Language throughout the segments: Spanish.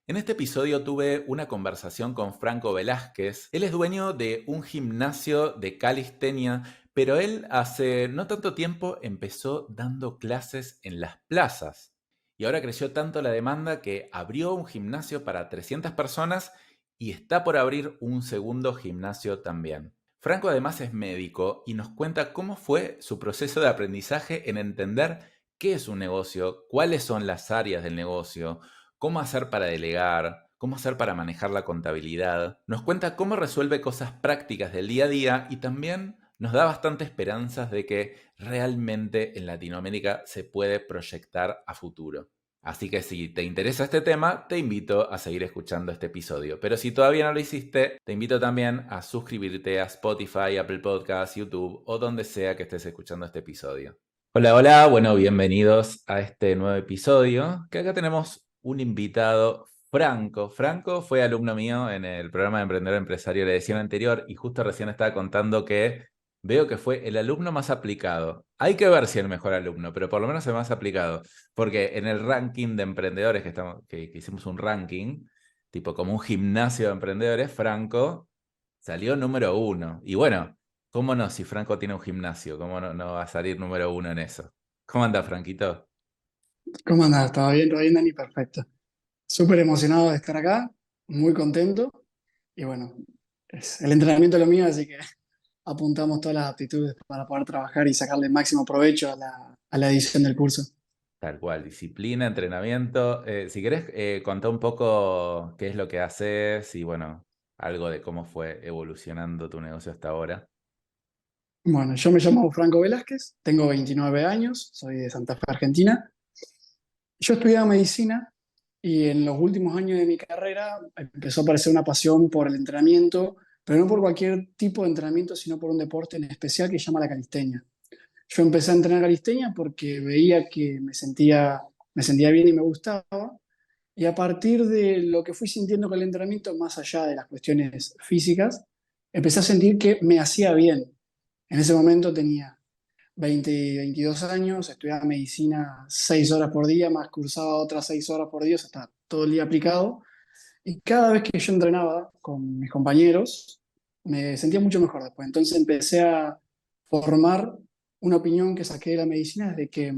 En este episodio tuve una conversación con Franco Velázquez. Él es dueño de un gimnasio de calistenia, pero él hace no tanto tiempo empezó dando clases en las plazas. Y ahora creció tanto la demanda que abrió un gimnasio para 300 personas y está por abrir un segundo gimnasio también. Franco además es médico y nos cuenta cómo fue su proceso de aprendizaje en entender qué es un negocio, cuáles son las áreas del negocio, cómo hacer para delegar, cómo hacer para manejar la contabilidad. Nos cuenta cómo resuelve cosas prácticas del día a día y también nos da bastante esperanzas de que realmente en Latinoamérica se puede proyectar a futuro. Así que si te interesa este tema, te invito a seguir escuchando este episodio. Pero si todavía no lo hiciste, te invito también a suscribirte a Spotify, Apple Podcasts, YouTube o donde sea que estés escuchando este episodio. Hola, hola, bueno, bienvenidos a este nuevo episodio, que acá tenemos un invitado, Franco. Franco fue alumno mío en el programa de Emprendedor Empresario de la edición anterior y justo recién estaba contando que veo que fue el alumno más aplicado. Hay que ver si es el mejor alumno, pero por lo menos el más aplicado, porque en el ranking de emprendedores que hicimos un ranking, tipo como un gimnasio de emprendedores, Franco salió número uno. Y bueno, ¿cómo no? Si Franco tiene un gimnasio, ¿cómo no va a salir número uno en eso? ¿Cómo anda, Franquito? ¿Cómo andás? Todo bien, Dani? Perfecto. Súper emocionado de estar acá, muy contento. Y bueno, es el entrenamiento es lo mío, así que apuntamos todas las aptitudes para poder trabajar y sacarle el máximo provecho a la edición del curso. Tal cual, disciplina, entrenamiento. Si querés, contar un poco qué es lo que haces y bueno, algo de cómo fue evolucionando tu negocio hasta ahora. Bueno, yo me llamo Franco Velázquez, tengo 29 años, soy de Santa Fe, Argentina. Yo estudiaba medicina y en los últimos años de mi carrera empezó a aparecer una pasión por el entrenamiento, pero no por cualquier tipo de entrenamiento, sino por un deporte en especial que se llama la calistenia. Yo empecé a entrenar calistenia porque veía que me sentía bien y me gustaba. Y a partir de lo que fui sintiendo con el entrenamiento, más allá de las cuestiones físicas, empecé a sentir que me hacía bien. En ese momento tenía 22 años, estudiaba medicina 6 horas por día, más cursaba otras 6 horas por día, o sea, estaba todo el día aplicado. Y cada vez que yo entrenaba con mis compañeros, me sentía mucho mejor después. Entonces empecé a formar una opinión que saqué de la medicina, es de que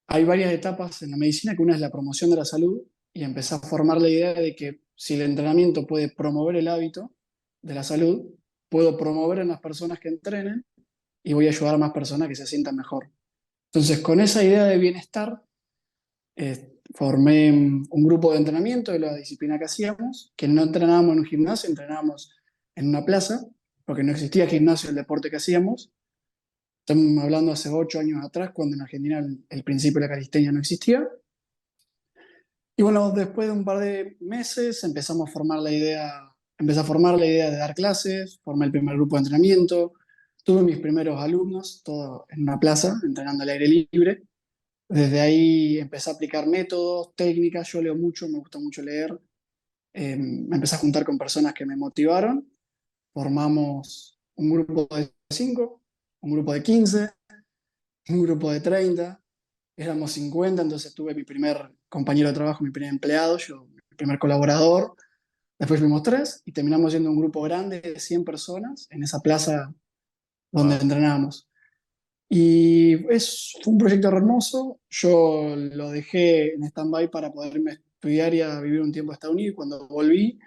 hay varias etapas en la medicina, que una es la promoción de la salud, y empecé a formar la idea de que si el entrenamiento puede promover el hábito de la salud, puedo promover en las personas que entrenen y voy a ayudar a más personas que se sientan mejor. Entonces, con esa idea de bienestar, formé un grupo de entrenamiento de la disciplina que hacíamos, que no entrenábamos en un gimnasio, entrenábamos en una plaza, porque no existía gimnasio el deporte que hacíamos. Estamos hablando hace 8 años atrás, cuando en Argentina el principio de la calistenia no existía. Y bueno, después de un par de meses empecé a formar la idea de dar clases, formé el primer grupo de entrenamiento, tuve mis primeros alumnos, todo en una plaza, entrenando al aire libre. Desde ahí empecé a aplicar métodos, técnicas, yo leo mucho, me gusta mucho leer. Me empecé a juntar con personas que me motivaron, formamos un grupo de 5, un grupo de 15, un grupo de 30, éramos 50, entonces tuve mi primer compañero de trabajo, mi primer empleado, yo, mi primer colaborador, después fuimos 3 y terminamos siendo un grupo grande de 100 personas en esa plaza donde Wow. entrenábamos. Y fue un proyecto hermoso. Yo lo dejé en stand-by para poderme estudiar y a vivir un tiempo en Estados Unidos. Y cuando volví,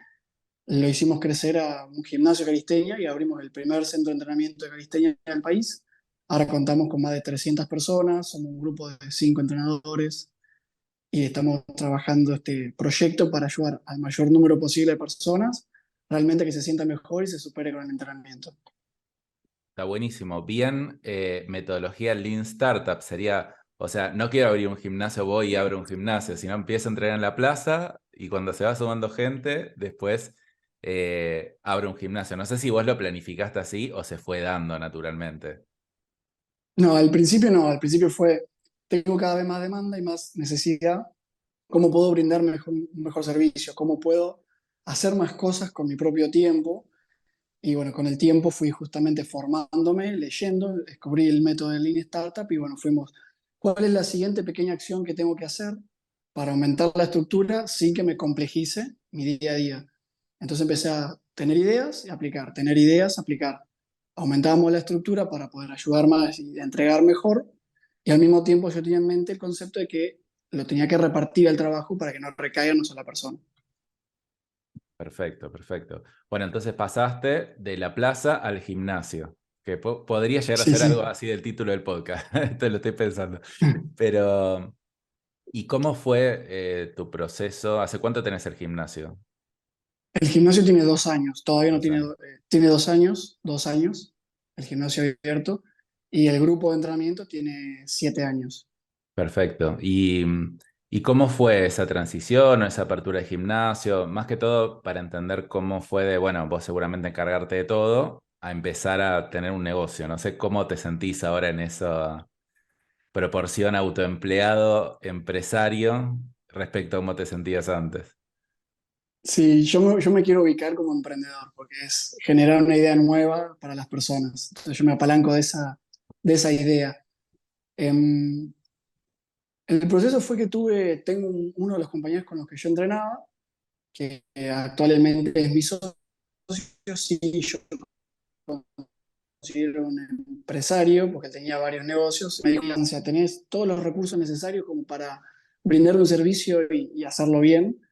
lo hicimos crecer a un gimnasio de calistenia y abrimos el primer centro de entrenamiento de calistenia en el país. Ahora contamos con más de 300 personas, somos un grupo de 5 entrenadores y estamos trabajando este proyecto para ayudar al mayor número posible de personas realmente que se sienta mejor y se supere con el entrenamiento. Está buenísimo. Bien, metodología Lean Startup sería, o sea, no quiero abrir un gimnasio, voy y abro un gimnasio, sino empiezo a entrenar en la plaza y cuando se va sumando gente, después abro un gimnasio. No sé si vos lo planificaste así o se fue dando naturalmente. No, al principio fue, tengo cada vez más demanda y más necesidad, ¿cómo puedo brindar un mejor servicio? ¿Cómo puedo hacer más cosas con mi propio tiempo? Y bueno, con el tiempo fui justamente formándome, leyendo, descubrí el método de Lean Startup y bueno, fuimos, ¿cuál es la siguiente pequeña acción que tengo que hacer para aumentar la estructura sin que me complejice mi día a día. Entonces empecé a tener ideas y aplicar, tener ideas, aplicar. Aumentábamos la estructura para poder ayudar más y entregar mejor, y al mismo tiempo yo tenía en mente el concepto de que lo tenía que repartir el trabajo para que no recaiga en una sola persona. Perfecto, perfecto. Bueno, entonces pasaste de la plaza al gimnasio, que podría llegar a Sí, ser algo sí. así del título del podcast. Esto lo estoy pensando. Pero, ¿y cómo fue tu proceso? ¿Hace cuánto tenés el gimnasio? El gimnasio tiene 2 años, todavía no Dos tiene, años. tiene 2 años, el gimnasio abierto, y el grupo de entrenamiento tiene 7 años. Perfecto. ¿Y cómo fue esa transición o esa apertura de gimnasio? Más que todo para entender cómo fue de, bueno, vos seguramente encargarte de todo, a empezar a tener un negocio. No sé cómo te sentís ahora en esa proporción autoempleado, empresario, respecto a cómo te sentías antes. Sí, yo me quiero ubicar como emprendedor, porque es generar una idea nueva para las personas. Entonces yo me apalanco de esa idea. Em, el proceso fue que tengo uno de los compañeros con los que yo entrenaba, que actualmente es mi socio, sí, yo considero un empresario, porque él tenía varios negocios. Me dijo, "Lancia, tenés todos los recursos necesarios como para brindar un servicio y hacerlo bien.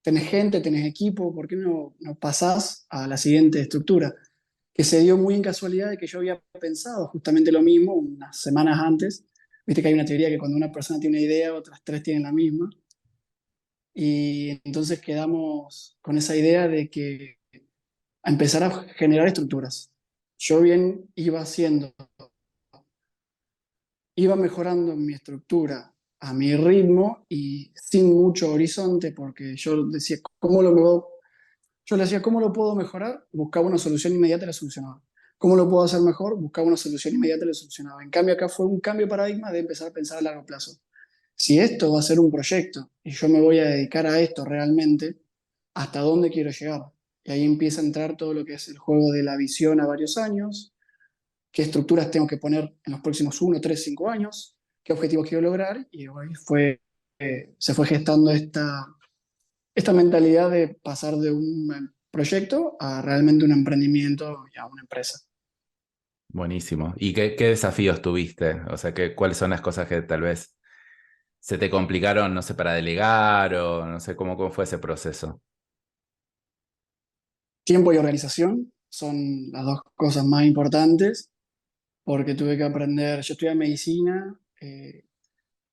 Tenés gente, tenés equipo, ¿por qué no pasás a la siguiente estructura?" Que se dio muy en casualidad de que yo había pensado justamente lo mismo unas semanas antes. Viste que hay una teoría que cuando una persona tiene una idea, otras tres tienen la misma. Y entonces quedamos con esa idea de que a empezar a generar estructuras. Yo bien iba mejorando mi estructura a mi ritmo y sin mucho horizonte, porque yo decía, yo le decía, ¿cómo lo puedo mejorar? Buscaba una solución inmediata y la solucionaba. ¿Cómo lo puedo hacer mejor? Buscaba una solución inmediata y la solucionaba. En cambio, acá fue un cambio de paradigma de empezar a pensar a largo plazo. Si esto va a ser un proyecto y yo me voy a dedicar a esto realmente, ¿hasta dónde quiero llegar? Y ahí empieza a entrar todo lo que es el juego de la visión a varios años, qué estructuras tengo que poner en los próximos 1, 3, 5 años, qué objetivos quiero lograr, y ahí se fue gestando esta mentalidad de pasar de un proyecto a realmente un emprendimiento y a una empresa. Buenísimo. ¿Y qué desafíos tuviste? O sea, ¿cuáles son las cosas que tal vez se te complicaron, no sé, para delegar o no sé cómo fue ese proceso? Tiempo y organización son las dos cosas más importantes, porque tuve que aprender, yo estudié medicina,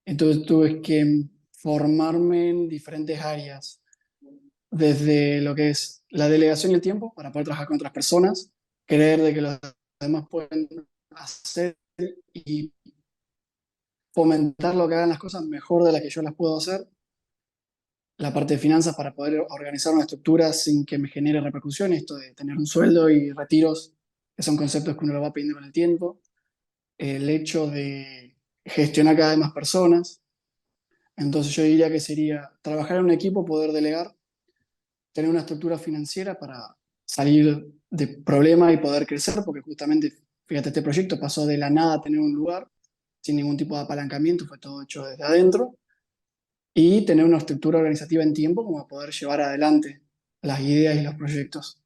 entonces tuve que formarme en diferentes áreas, desde lo que es la delegación y el tiempo para poder trabajar con otras personas, creer de que los demás pueden hacer y fomentar lo que hagan las cosas mejor de las que yo las puedo hacer, la parte de finanzas para poder organizar una estructura sin que me genere repercusiones, esto de tener un sueldo y retiros, que son conceptos que uno lo va aprendiendo con el tiempo, el hecho de gestionar cada vez más personas. Entonces yo diría que sería trabajar en un equipo, poder delegar, tener una estructura financiera para salir de problemas y poder crecer, porque justamente, fíjate, este proyecto pasó de la nada a tener un lugar sin ningún tipo de apalancamiento, fue todo hecho desde adentro, y tener una estructura organizativa en tiempo como poder llevar adelante las ideas y los proyectos.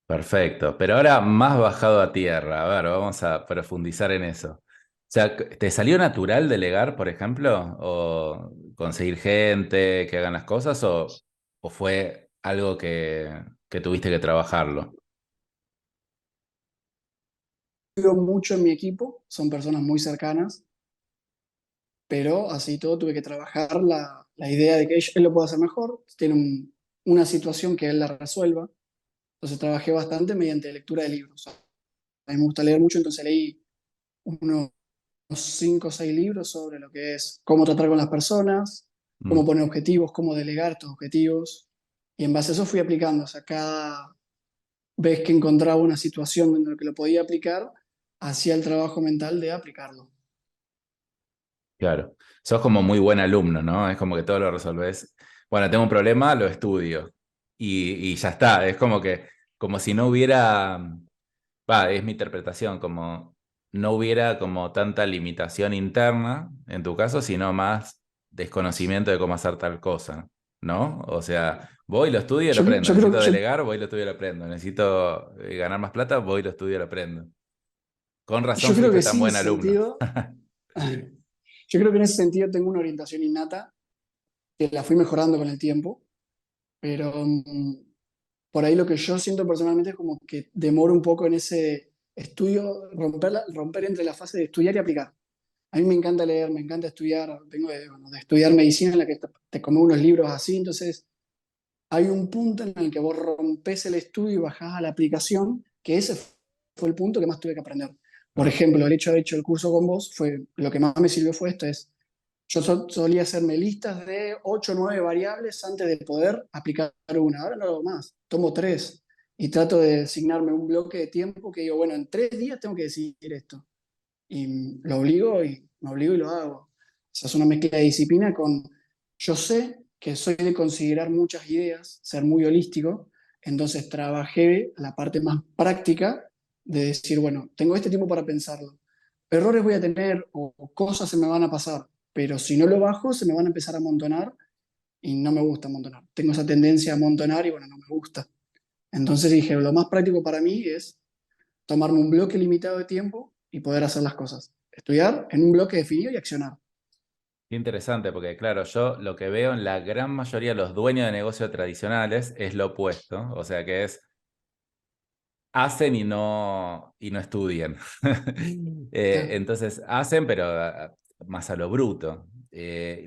Perfecto. Pero ahora más bajado a tierra. A ver, vamos a profundizar en eso. O sea, ¿te salió natural delegar, por ejemplo? ¿O conseguir gente que hagan las cosas? ¿O fue algo que tuviste que trabajarlo? Confío mucho en mi equipo, son personas muy cercanas, pero así todo tuve que trabajar la idea de que él lo puede hacer mejor, tiene una situación que él la resuelva. Entonces trabajé bastante mediante lectura de libros. A mí me gusta leer mucho, entonces leí unos 5 o 6 libros sobre lo que es cómo tratar con las personas, cómo Mm, poner objetivos, cómo delegar estos objetivos. Y en base a eso fui aplicando. O sea, cada vez que encontraba una situación en la que lo podía aplicar, hacía el trabajo mental de aplicarlo. claro. Sos como muy buen alumno, ¿no? Es como que todo lo resolvés. Bueno, tengo un problema, lo estudio. Y ya está. Es como que, como si no hubiera. Va, es mi interpretación, como no hubiera como tanta limitación interna, en tu caso, sino más. desconocimiento de cómo hacer tal cosa, ¿no? O sea, voy, lo estudio y lo Yo, aprendo. yo creo, Necesito delegar, voy, lo estudio y lo aprendo. Necesito ganar más plata, voy, lo estudio y lo aprendo. Con razón yo creo fuiste que tan sí, en buen ese alumno. sentido. Yo creo que en ese sentido tengo una orientación innata que la fui mejorando con el tiempo, pero por ahí lo que yo siento personalmente es como que demoro un poco en ese estudio, romper entre la fase de estudiar y aplicar. A mí me encanta leer, me encanta estudiar, vengo de estudiar medicina en la que te comes unos libros así, entonces hay un punto en el que vos rompes el estudio y bajás a la aplicación, que ese fue el punto que más tuve que aprender. Por Ah, ejemplo, el hecho de haber hecho el curso con vos fue, lo que más me sirvió fue esto, es yo solía hacerme listas de 8 o 9 variables antes de poder aplicar una. Ahora no lo hago más. Tomo 3 y trato de asignarme un bloque de tiempo que digo, bueno, en 3 días tengo que decidir esto. Y lo obligo y me obligo y lo hago. O sea, es una mezcla de disciplina con, yo sé que soy de considerar muchas ideas, ser muy holístico, entonces trabajé la parte más práctica de decir, bueno, tengo este tiempo para pensarlo. Errores voy a tener o cosas se me van a pasar, pero si no lo bajo se me van a empezar a amontonar y no me gusta amontonar. Tengo esa tendencia a amontonar y bueno, no me gusta. Entonces dije, lo más práctico para mí es tomarme un bloque limitado de tiempo y poder hacer las cosas. Estudiar en un bloque definido y accionar. qué interesante, porque claro, yo lo que veo en la gran mayoría de los dueños de negocios tradicionales es lo opuesto. O sea, que es hacen y no estudian. Claro, Entonces hacen, pero más a lo bruto.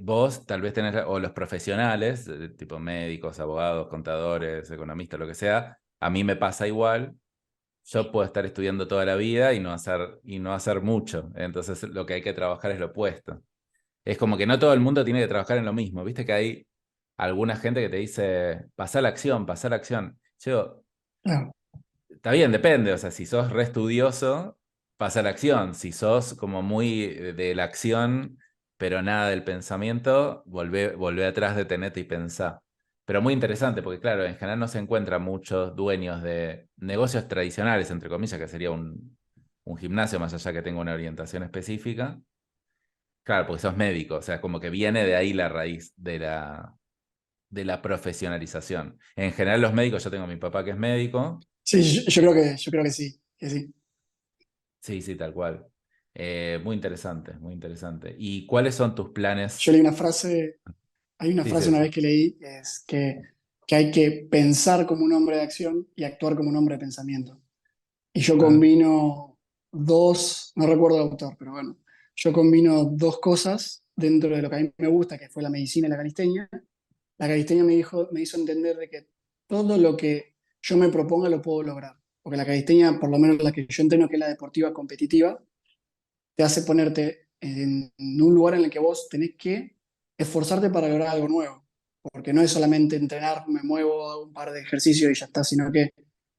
Vos tal vez tenés, o los profesionales, tipo médicos, abogados, contadores, economistas, lo que sea, a mí me pasa igual. Yo puedo estar estudiando toda la vida y no hacer mucho. Entonces lo que hay que trabajar es lo opuesto. Es como que no todo el mundo tiene que trabajar en lo mismo. Viste que hay alguna gente que te dice, pasá la acción, pasá la acción. Yo, claro, está bien, depende. O sea, si sos re estudioso, pasa la acción. Si sos como muy de la acción, pero nada del pensamiento, volvé atrás, detenete y pensá. Pero muy interesante, porque claro, en general no se encuentran muchos dueños de negocios tradicionales, entre comillas, que sería un gimnasio, más allá que tenga una orientación específica. Claro, porque sos médico, o sea, como que viene de ahí la raíz de la profesionalización. En general, los médicos, yo tengo a mi papá que es médico. sí, eh, yo creo que sí, que sí. Sí, sí, tal cual. Muy interesante, muy interesante. ¿Y cuáles son tus planes? Yo leí una frase, hay una Sí, sí, frase una sí. vez que leí, es que hay que pensar como un hombre de acción y actuar como un hombre de pensamiento. Y yo Ah, combino dos, no recuerdo el autor, pero bueno, yo combino dos cosas dentro de lo que a mí me gusta, que fue la medicina y la calistenia. La calistenia me hizo entender de que todo lo que yo me proponga lo puedo lograr. Porque la calistenia, por lo menos la que yo entiendo que es la deportiva competitiva, te hace ponerte en un lugar en el que vos tenés que esforzarte para lograr algo nuevo. Porque no es solamente entrenar, me muevo, hago un par de ejercicios y ya está, sino que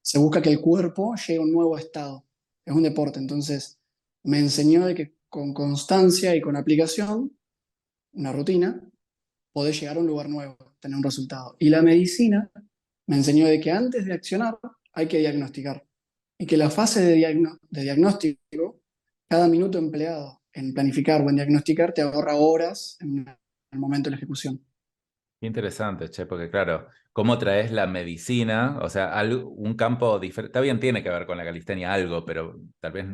se busca que el cuerpo llegue a un nuevo estado. Es un deporte, entonces me enseñó de que con constancia y con aplicación, una rutina, podés llegar a un lugar nuevo, tener un resultado. Y la medicina me enseñó de que antes de accionar hay que diagnosticar y que la fase de diagnóstico, cada minuto empleado en planificar o en diagnosticar te ahorra horas en el momento de la ejecución. qué interesante, che, porque claro, ¿cómo traes la medicina? O sea, un campo diferente. Está bien, tiene que ver con la calistenia algo, pero tal vez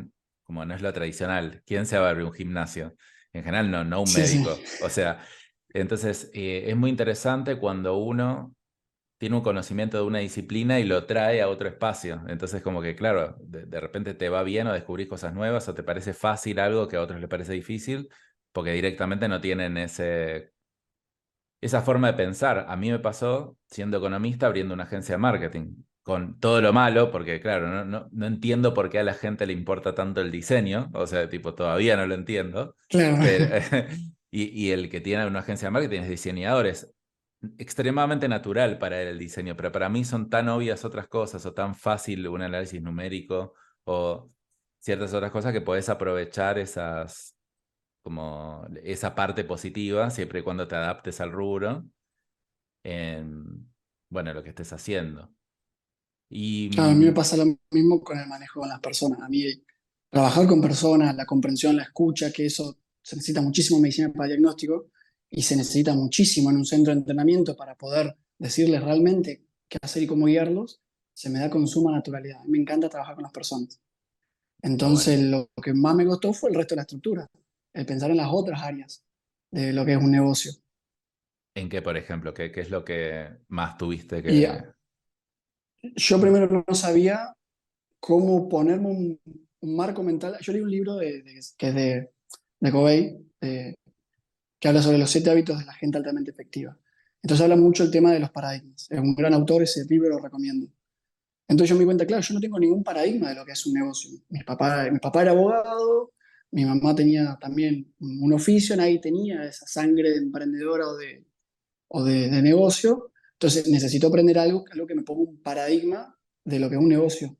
como no es lo tradicional. ¿Quién se va a abrir un gimnasio? En general, no, no un Sí, sí, médico. O sea, entonces es muy interesante cuando uno tiene un conocimiento de una disciplina y lo trae a otro espacio. Entonces, como que, claro, de repente te va bien o descubrís cosas nuevas o te parece fácil algo que a otros les parece difícil, porque directamente no tienen esa forma de pensar. A mí me pasó siendo economista abriendo una agencia de marketing, con todo lo malo, porque claro, no entiendo por qué a la gente le importa tanto el diseño, o sea, tipo, todavía no lo entiendo, claro. pero, y el que tiene una agencia de marketing es diseñador, es extremadamente natural para él el diseño, pero para mí son tan obvias otras cosas, o tan fácil un análisis numérico, o ciertas otras cosas que podés aprovechar como esa parte positiva, siempre y cuando te adaptes al rubro, en, bueno, lo que estés haciendo. Y Claro, a mí me pasa lo mismo con el manejo con las personas. A mí trabajar con personas, la comprensión, la escucha, que eso se necesita muchísimo en medicina para diagnóstico, y se necesita muchísimo en un centro de entrenamiento para poder decirles realmente qué hacer y cómo guiarlos, se me da con suma naturalidad. Me encanta trabajar con las personas. Está bueno. Entonces, lo que más me costó fue el resto de la estructura, el pensar en las otras áreas de lo que es un negocio. ¿En qué, por ejemplo? ¿Qué es lo que más tuviste Y que... yo primero no sabía cómo ponerme un marco mental. Yo leí un libro que es de Covey, que habla sobre los 7 hábitos de la gente altamente efectiva. Entonces habla mucho el tema de los paradigmas. Es un gran autor, ese libro lo recomiendo. Entonces yo me di cuenta, claro, yo no tengo ningún paradigma de lo que es un negocio. Mi papá era abogado, mi mamá tenía también un oficio, nadie tenía esa sangre de emprendedora de negocio. Entonces necesito aprender algo que me ponga un paradigma de lo que es un negocio.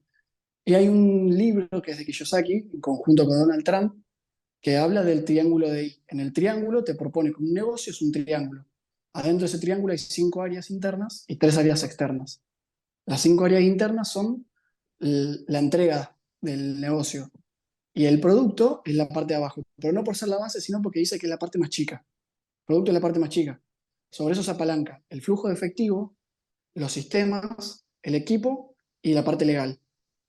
Y hay un libro que es de Kiyosaki, en conjunto con Donald Trump, que habla del triángulo de I. En el triángulo te propone que un negocio es un triángulo. Adentro de ese triángulo hay 5 áreas internas y 3 áreas externas. Las 5 áreas internas son la entrega del negocio y el producto es la parte de abajo, pero no por ser la base, sino porque dice que es la parte más chica. El producto es la parte más chica. Sobre eso se apalanca el flujo de efectivo, los sistemas, el equipo y la parte legal.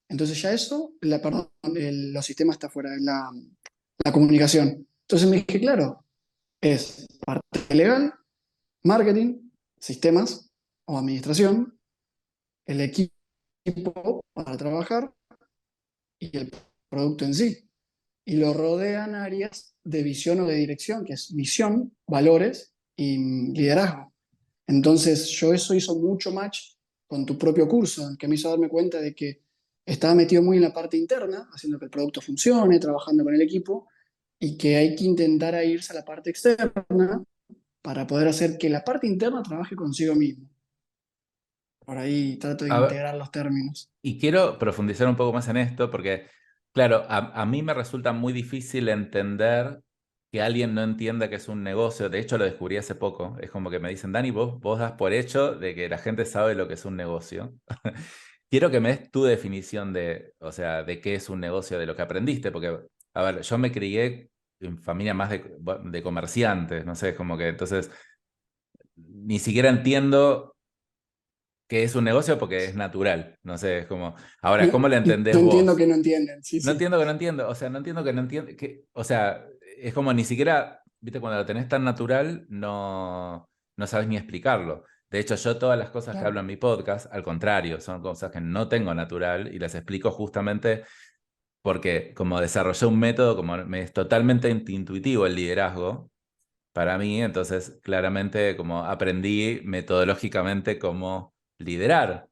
Entonces ya eso, perdón, los sistemas está fuera, la comunicación. Entonces me dije, claro, es parte legal, marketing, sistemas o administración, el equipo para trabajar y el producto en sí. Y lo rodean áreas de visión o de dirección, que es visión, valores y liderazgo. Entonces yo eso hizo mucho match con tu propio curso, que me hizo darme cuenta de que estaba metido muy en la parte interna, haciendo que el producto funcione, trabajando con el equipo, y que hay que intentar irse a la parte externa para poder hacer que la parte interna trabaje consigo mismo. Por ahí trato de A ver, integrar los términos. y quiero profundizar un poco más en esto porque, claro, a mí me resulta muy difícil entender que alguien no entienda que es un negocio. De hecho, lo descubrí hace poco. Es como que me dicen, Dani, vos das por hecho de que la gente sabe lo que es un negocio. Quiero que me des tu definición de, o sea, de qué es un negocio, de lo que aprendiste, porque, a ver, yo me crié en familia más de comerciantes, no sé, es como que entonces ni siquiera entiendo qué es un negocio porque es natural, no sé, es como, ahora, No, ¿cómo lo no entendés entiendo vos? que no entienden, sí, No sí. entiendo que no entiendo, o sea, no entiendo que no entiendo, o sea, es como ni siquiera, viste, cuando lo tenés tan natural, no sabes ni explicarlo. De hecho, yo todas las cosas que Claro. hablo en mi podcast, al contrario, son cosas que no tengo natural y las explico justamente porque como desarrollé un método, como me es totalmente intuitivo el liderazgo para mí, entonces claramente como aprendí metodológicamente cómo liderar,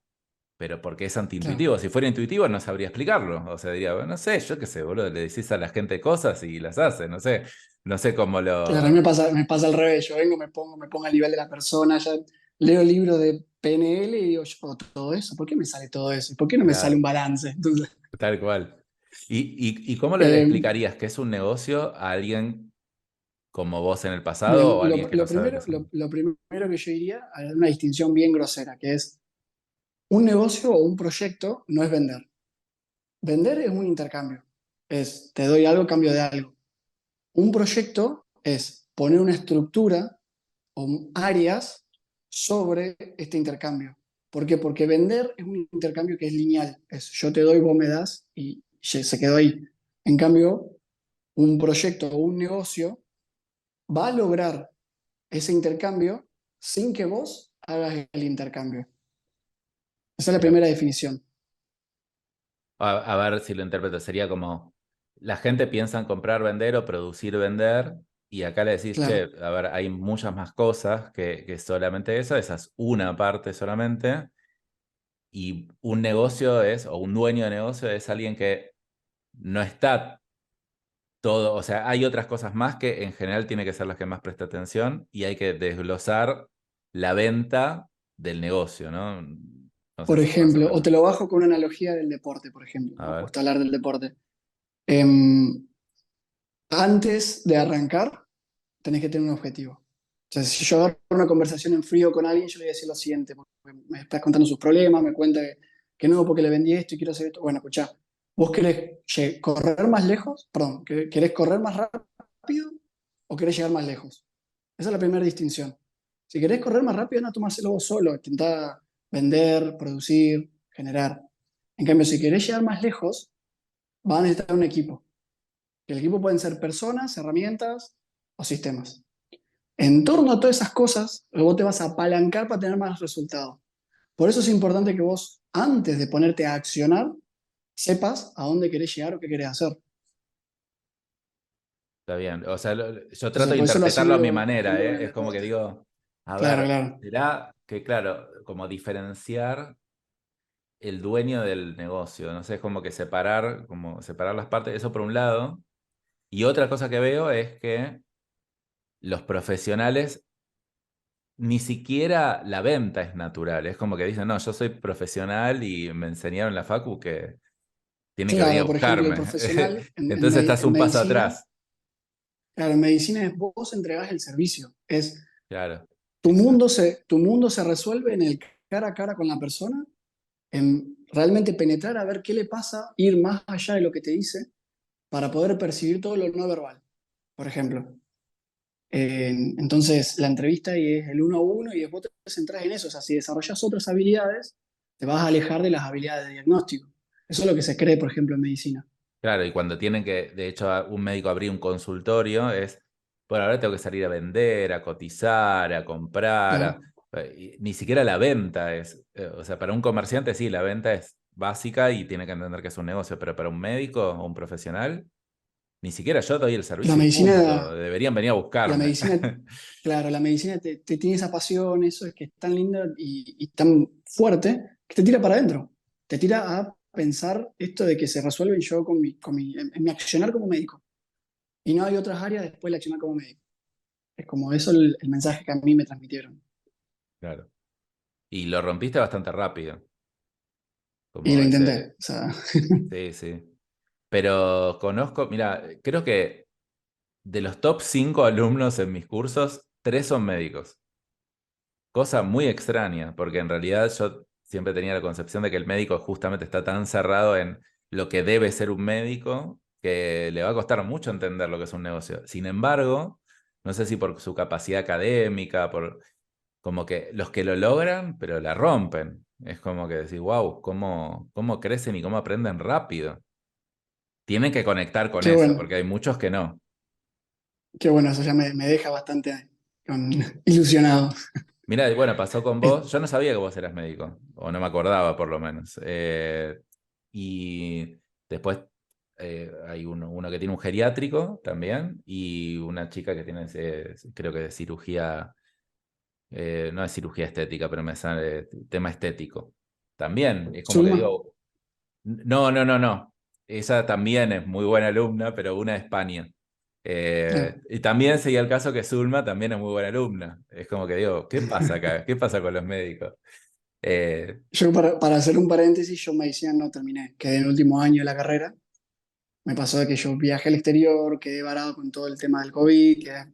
pero porque es Claro. antiintuitivo. Si fuera intuitivo no sabría explicarlo. O sea, diría, bueno, no sé, yo qué sé, boludo, le decís a la gente cosas y las hace, no sé cómo Claro, a mí lo... me pasa al revés. Yo vengo, me pongo al nivel de la persona, ya leo libros de PNL y digo, yo puedo todo eso, ¿por qué me sale todo eso? ¿Por qué no me sale un Claro, balance? Entonces, tal cual. ¿Y cómo le eh, explicarías que es un negocio a alguien como vos en el pasado o a alguien que no sabe qué es un... lo primero que yo diría es una distinción bien grosera, que es un negocio o un proyecto no es vender. Vender es un intercambio, es te doy algo a cambio de algo. Un proyecto es poner una estructura o áreas sobre este intercambio. ¿Por qué? Porque vender es un intercambio que es lineal. Es yo te doy, vos me das y se quedó ahí. En cambio, un proyecto o un negocio va a lograr ese intercambio sin que vos hagas el intercambio. Esa es la Bien. primera definición. A ver si lo interpreto, sería como la gente piensa en comprar, vender o producir, vender, y acá le decís, che, Claro. a ver, hay muchas más cosas que solamente eso, esa es una parte solamente, y un negocio es, o un dueño de negocio es alguien que no está todo, o sea, hay otras cosas más que en general tiene que ser las que más presta atención y hay que desglosar la venta del negocio, ¿no? No sé Por si más o ejemplo, o menos. te lo bajo con una analogía del deporte, por ejemplo. A ¿No? Me ver, gusta hablar del deporte. Em, Antes de arrancar, tenés que tener un objetivo. O sea, si yo agarro una conversación en frío con alguien, yo le voy a decir lo siguiente, porque me estás contando sus problemas, me cuenta que no, porque le vendí esto y quiero hacer esto. Bueno, escuchá, ¿vos querés correr más lejos? Perdón, ¿querés correr más rápido o querés llegar más lejos? Esa es la primera distinción. Si querés correr más rápido, no tomáselo vos solo, intentá vender, producir, generar. En cambio, si querés llegar más lejos, vas a necesitar un equipo. El equipo pueden ser personas, herramientas o sistemas. En torno a todas esas cosas, vos te vas a apalancar para tener más resultados. Por eso es importante que vos, antes de ponerte a accionar, sepas a dónde querés llegar o qué querés hacer. Está bien. O sea, yo trato Entonces, de por eso lo interpretarlo a mi asimilo, por manera, ejemplo, ¿eh? en el Es como que deporte. digo, a Claro, ver, claro. será que, claro, como diferenciar el dueño del negocio, no sé, es como separar las partes, eso por un lado. Y otra cosa que veo es que los profesionales, ni siquiera la venta es natural. Es como que dicen, no, yo soy profesional y me enseñaron en la facu que tienen que venir a Claro, por ejemplo, el buscarme. profesional Entonces estás en un paso medicina, atrás. claro, en medicina es vos entregás el servicio. Es Claro, tu mundo se resuelve en el cara a cara con la persona, en realmente penetrar a ver qué le pasa, ir más allá de lo que te dice para poder percibir todo lo no verbal, por ejemplo. Entonces, la entrevista y es el uno a uno y después te centras en eso. O sea, si desarrollas otras habilidades, te vas a alejar de las habilidades de diagnóstico. Eso es lo que se cree, por ejemplo, en medicina. claro, y cuando tienen que, de hecho, un médico abrir un consultorio es, bueno, ahora tengo que salir a vender, a cotizar, a comprar, Claro. y ni siquiera la venta es, o sea, para un comerciante sí, la venta es básica y tiene que entender que es un negocio, pero para un médico o un profesional, ni siquiera yo doy el La servicio y punto, medicina, deberían venir a la buscarme. medicina, claro, la medicina te tiene esa pasión, eso es que es tan linda y tan fuerte que te tira para adentro. Te tira a pensar esto de que se resuelve yo en mi accionar como médico. Y no hay otras áreas después de accionar como médico. Es como eso el mensaje que a mí me transmitieron. Claro. Y lo rompiste bastante rápido, Y como lo ese, intenté. O sea, sí, sí. Pero conozco, mira, creo que de los top 5 alumnos en mis cursos, 3 son médicos. Cosa muy extraña, porque en realidad yo siempre tenía la concepción de que el médico justamente está tan cerrado en lo que debe ser un médico que le va a costar mucho entender lo que es un negocio. Sin embargo, no sé si por su capacidad académica, por como que los que lo logran, pero la rompen. Es como que decís, wow, cómo crecen y cómo aprenden rápido. Tienen que conectar con qué eso, bueno, porque hay muchos que no. qué bueno, eso ya me deja bastante ilusionado. Mira, bueno, pasó con Es- vos. Yo no sabía que vos eras médico, o no me acordaba por lo menos. Y después hay uno que tiene un geriátrico también y una chica que tiene, creo que de cirugía, no es cirugía estética, pero me sale tema estético. También, es como que Zulma, digo, no, no, no, no. Esa también es muy buena alumna, pero una de España. claro. Y también seguía el caso que Zulma también es muy buena alumna. Es como que digo, ¿qué pasa acá? ¿Qué pasa con los médicos? Eh, Yo para hacer un paréntesis, yo medicina no terminé, quedé en el último año de la carrera. Me pasó de que yo viajé al exterior, quedé varado con todo el tema del COVID, quedé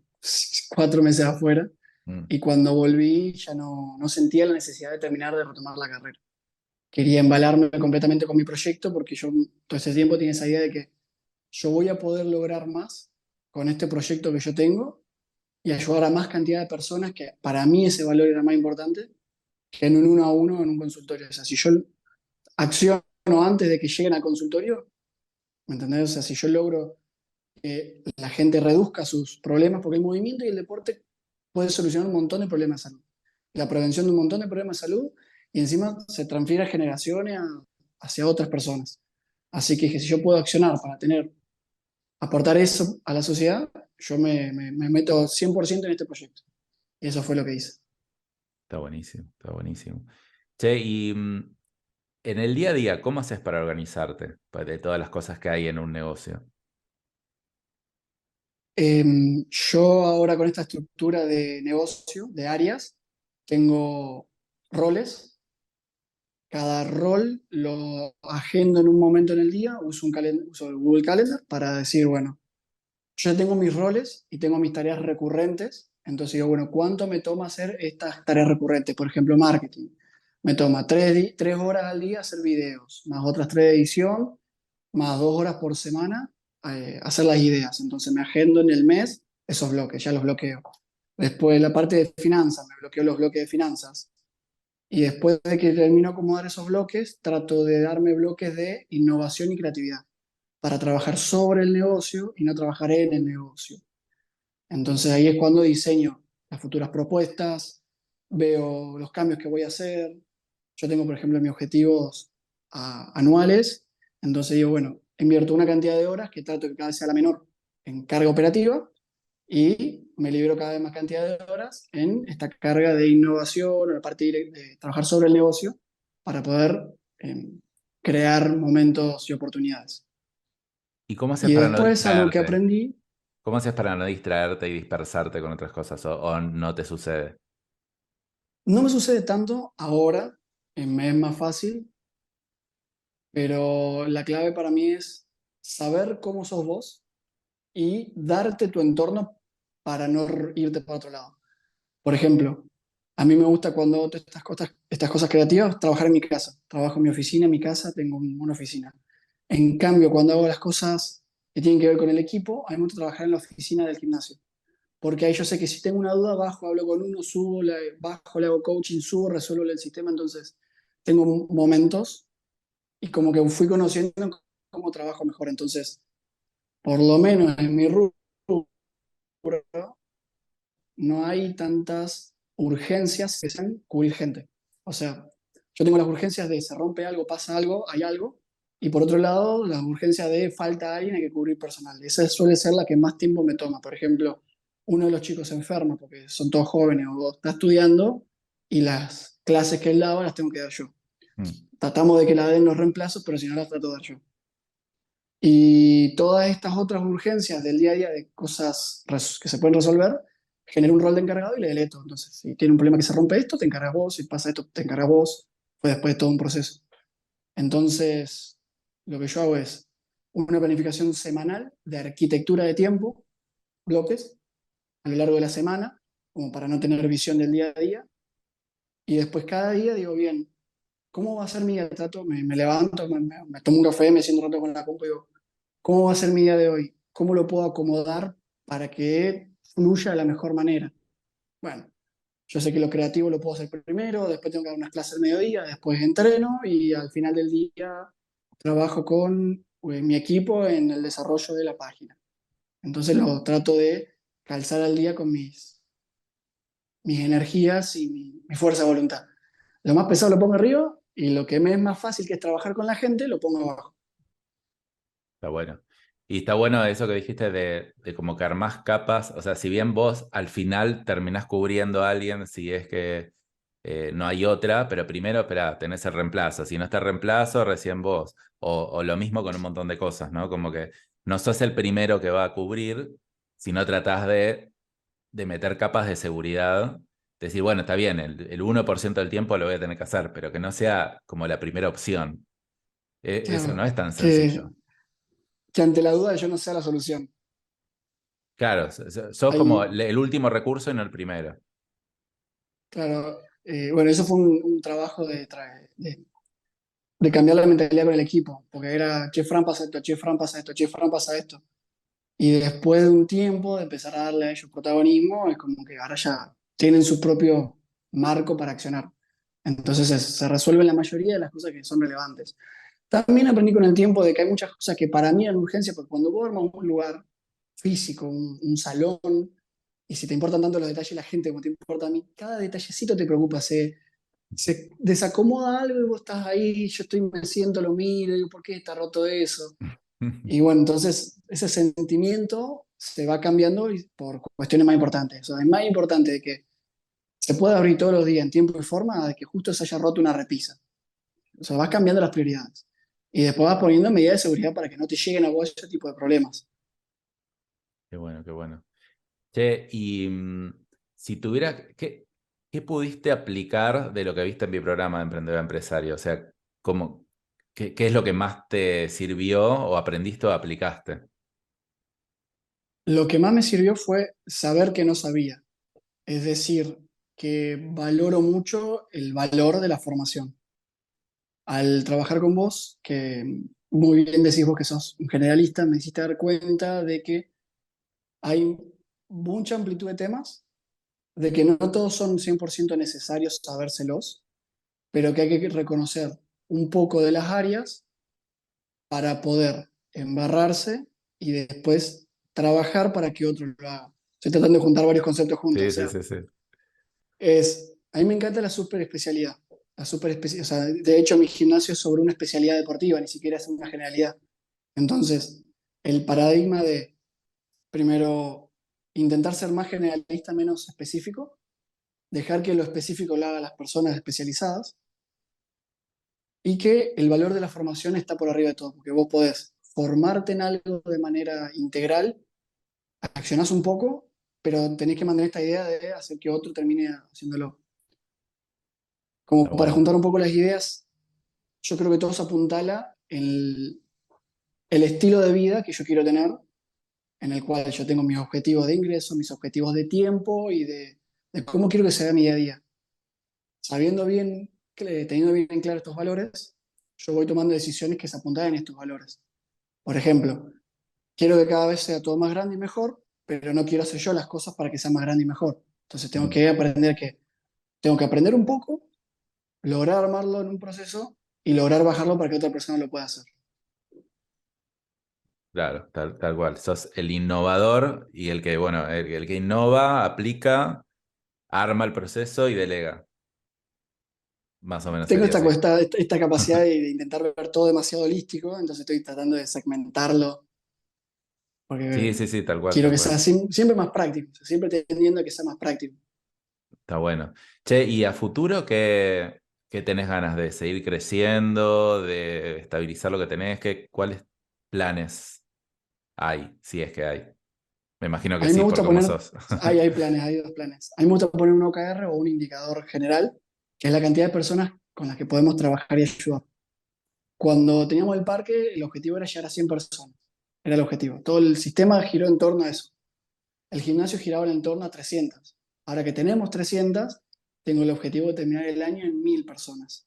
4 meses afuera. mm, Y cuando volví ya no sentía la necesidad de terminar de retomar la carrera. Quería embalarme completamente con mi proyecto porque yo todo ese tiempo tenía esa idea de que yo voy a poder lograr más con este proyecto que yo tengo y ayudar a más cantidad de personas, que para mí ese valor era más importante que en un uno a uno en un consultorio. O sea, si yo acciono antes de que lleguen al consultorio, ¿me entendés? O sea, si yo logro que la gente reduzca sus problemas, porque el movimiento y el deporte puede solucionar un montón de problemas de salud. La prevención de un montón de problemas de salud y encima se transfiere a generaciones hacia otras personas. Así que si yo puedo accionar para aportar eso a la sociedad, yo me meto 100% en este proyecto. Y eso fue lo que hice. está buenísimo, está buenísimo. Che, y en el día a día, ¿cómo haces para organizarte de todas las cosas que hay en un negocio? Yo ahora con esta estructura de negocio, de áreas, tengo roles. Cada rol lo agendo en un momento en el día, uso el Google Calendar para decir, bueno, yo ya tengo mis roles y tengo mis tareas recurrentes, entonces digo, bueno, ¿cuánto me toma hacer estas tareas recurrentes? Por ejemplo, marketing. Me toma 3 horas al día hacer videos, más otras 3 de edición, más 2 horas por semana hacer las ideas. Entonces me agendo en el mes esos bloques, ya los bloqueo. Después la parte de finanzas, me bloqueó los bloques de finanzas. Y después de que termino de acomodar esos bloques, trato de darme bloques de innovación y creatividad para trabajar sobre el negocio y no trabajar en el negocio. Entonces ahí es cuando diseño las futuras propuestas, veo los cambios que voy a hacer. Yo tengo, por ejemplo, mis objetivos anuales, entonces digo, bueno, invierto una cantidad de horas que trato que cada vez sea la menor en carga operativa y me libero cada vez más cantidad de horas en esta carga de innovación o la parte de trabajar sobre el negocio para poder eh, crear momentos y oportunidades. ¿Y cómo haces Y para no después algo que distraerte? aprendí, ¿Cómo haces para no distraerte y dispersarte con otras cosas? ¿O no te sucede? no me sucede tanto ahora, me es más fácil, pero la clave para mí es saber cómo sos vos y darte tu entorno para no irte para otro lado. Por ejemplo, a mí me gusta cuando hago estas cosas creativas, trabajar en mi casa. Trabajo en mi oficina, en mi casa tengo una oficina. En cambio, cuando hago las cosas que tienen que ver con el equipo, a mí me gusta trabajar en la oficina del gimnasio. Porque ahí yo sé que si tengo una duda, bajo, hablo con uno, subo, bajo, le hago coaching, subo, resuelvo el sistema. Entonces, tengo momentos y como que fui conociendo cómo trabajo mejor. Entonces, por lo menos en mi rubro, no hay tantas urgencias que sean cubrir gente. O sea, yo tengo las urgencias de se rompe algo, pasa algo, hay algo, y por otro lado, las urgencias de falta alguien, hay que cubrir personal. Esa suele ser la que más tiempo me toma. Por ejemplo, uno de los chicos se enferma porque son todos jóvenes o está estudiando y las clases que él daba las tengo que dar yo. Mm. Tratamos de que la den los reemplazos, pero si no las trato de dar yo. Y todas estas otras urgencias del día a día de cosas que se pueden resolver, genera un rol de encargado y le deleto. Entonces, si tiene un problema que se rompe esto, te encargas vos, si pasa esto, te encargas vos, fue después de todo un proceso. Entonces, lo que yo hago es una planificación semanal de arquitectura de tiempo, bloques, a lo largo de la semana, como para no tener visión del día a día, y después cada día digo, bien, ¿cómo va a ser mi día? Me levanto, me tomo un café, me siento un rato con la compu y digo, ¿cómo va a ser mi día de hoy? ¿Cómo lo puedo acomodar para que fluya de la mejor manera? Bueno, yo sé que lo creativo lo puedo hacer primero, después tengo que dar unas clases al mediodía, después entreno y al final del día trabajo con mi equipo en el desarrollo de la página. Entonces lo trato de calzar al día con mis energías y mi fuerza de voluntad. Lo más pesado lo pongo arriba y lo que me es más fácil, que es trabajar con la gente, lo pongo abajo. Está bueno. Y está bueno eso que dijiste de como que armás capas, o sea, si bien vos al final terminás cubriendo a alguien, si es que no hay otra, pero primero, espera, tenés el reemplazo, si no está el reemplazo, recién vos, o lo mismo con un montón de cosas, ¿no? Como que no sos el primero que va a cubrir, sino tratás de meter capas de seguridad, decir, bueno, está bien, el 1% del tiempo lo voy a tener que hacer, pero que no sea como la primera opción. Eso no Claro, es tan que, sencillo. que ante la duda yo no sea la solución. Claro, sos como Hay, el último recurso y no el primero. claro, bueno, eso fue un trabajo de cambiar la mentalidad con el equipo, porque era, che, Fran pasa esto, che, Fran pasa esto, che, Fran pasa esto. Y después de un tiempo de empezar a darle a ellos protagonismo, es como que ahora ya tienen su propio marco para accionar. Entonces se resuelven la mayoría de las cosas que son relevantes. También aprendí con el tiempo de que hay muchas cosas que para mí eran urgencia, porque cuando vos armas un lugar físico, un salón, y si te importan tanto los detalles, la gente como te importa a mí, cada detallecito te preocupa, se desacomoda algo y vos estás ahí, yo estoy, me siento, lo miro, y digo, ¿por qué está roto eso? Y bueno, entonces ese sentimiento se va cambiando por cuestiones más importantes. O sea, es más importante de que se pueda abrir todos los días en tiempo y forma de que justo se haya roto una repisa. O sea, vas cambiando las prioridades. Y después vas poniendo medidas de seguridad para que no te lleguen a vos ese tipo de problemas. Qué bueno, qué bueno. Che, y si tuvieras, ¿qué pudiste aplicar de lo que viste en mi programa de Emprendedor Empresario? O sea, ¿qué es lo que más te sirvió o aprendiste o aplicaste? Lo que más me sirvió fue saber que no sabía. Es decir, que valoro mucho el valor de la formación. Al trabajar con vos, que muy bien decís vos que sos un generalista, me hiciste dar cuenta de que hay mucha amplitud de temas de que no todos son 100% necesarios sabérselos, pero que hay que reconocer un poco de las áreas para poder embarrarse y después trabajar para que otro lo haga. Estoy tratando de juntar varios conceptos juntos. O Sí, sí, sea, sí, sí. a mí me encanta la super especialidad. O sea, de hecho, mi gimnasio es sobre una especialidad deportiva, ni siquiera es una generalidad. Entonces, el paradigma de, primero, intentar ser más generalista, menos específico, dejar que lo específico lo hagan las personas especializadas y que el valor de la formación está por arriba de todo, porque vos podés formarte en algo de manera integral, accionás un poco, pero tenés que mantener esta idea de hacer que otro termine haciéndolo. Como Está para bueno. juntar un poco las ideas, yo creo que todo se apuntala en el estilo de vida que yo quiero tener, en el cual yo tengo mis objetivos de ingreso, mis objetivos de tiempo y de cómo quiero que se vea mi día a día. Sabiendo bien, teniendo bien claro estos valores, yo voy tomando decisiones que se apuntan en estos valores. Por ejemplo, quiero que cada vez sea todo más grande y mejor, pero no quiero hacer yo las cosas para que sea más grande y mejor. Entonces Mm, tengo que aprender un poco, lograr armarlo en un proceso y lograr bajarlo para que otra persona lo pueda hacer. claro, tal cual. Sos el innovador y el que, bueno, el que innova, aplica, arma el proceso y delega. Más o menos Tengo sería así. esta capacidad de intentar ver todo demasiado holístico, entonces estoy tratando de segmentarlo Sí, porque sí, sí, tal cual, quiero tal que cual. sea siempre más práctico, siempre tendiendo a que sea más práctico. Está bueno. Che, ¿y a futuro qué tenés ganas de seguir creciendo, de estabilizar lo que tenés? ¿Cuáles planes hay, si es que hay? Me imagino A que mí me sí, por gusta cómo poner, sos. hay planes, hay dos planes. A mí me gusta poner un OKR o un indicador general, que es la cantidad de personas con las que podemos trabajar y ayudar. Cuando teníamos el parque, el objetivo era llegar a 100 personas. Era el objetivo. Todo el sistema giró en torno a eso. El gimnasio giraba en torno a 300. Ahora que tenemos 300, tengo el objetivo de terminar el año en 1000 personas.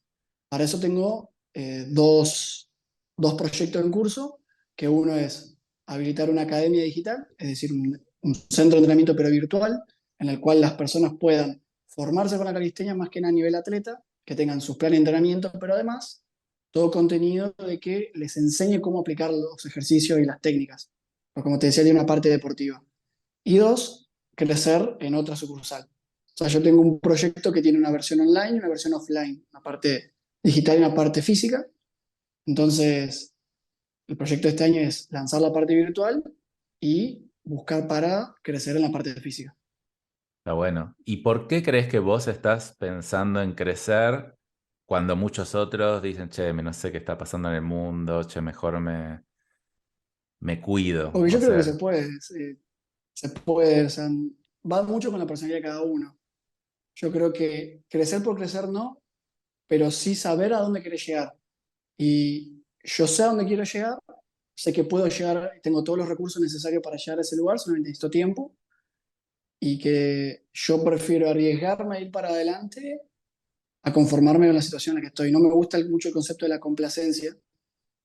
Para eso tengo dos proyectos en curso, que uno es habilitar una academia digital, es decir, un centro de entrenamiento pero virtual, en el cual las personas puedan formarse con la calistenia más que nada a nivel atleta, que tengan sus planes de entrenamiento, pero además todo contenido de que les enseñe cómo aplicar los ejercicios y las técnicas. Porque como te decía, hay una parte deportiva. Y dos, crecer en otra sucursal. O sea, yo tengo un proyecto que tiene una versión online y una versión offline, una parte digital y una parte física. Entonces, el proyecto de este año es lanzar la parte virtual y buscar para crecer en la parte física. Está bueno. ¿Y por qué crees que vos estás pensando en crecer cuando muchos otros dicen, che, no sé qué está pasando en el mundo, che, mejor me cuido? Porque O yo creo que sea, se puede, o sea, va mucho con la personalidad de cada uno. Yo creo que crecer por crecer no, pero sí saber a dónde querés llegar. Y yo sé a dónde quiero llegar, sé que puedo llegar, tengo todos los recursos necesarios para llegar a ese lugar, solamente necesito tiempo y que yo prefiero arriesgarme a ir para adelante a conformarme con la situación en la que estoy. No me gusta mucho el concepto de la complacencia.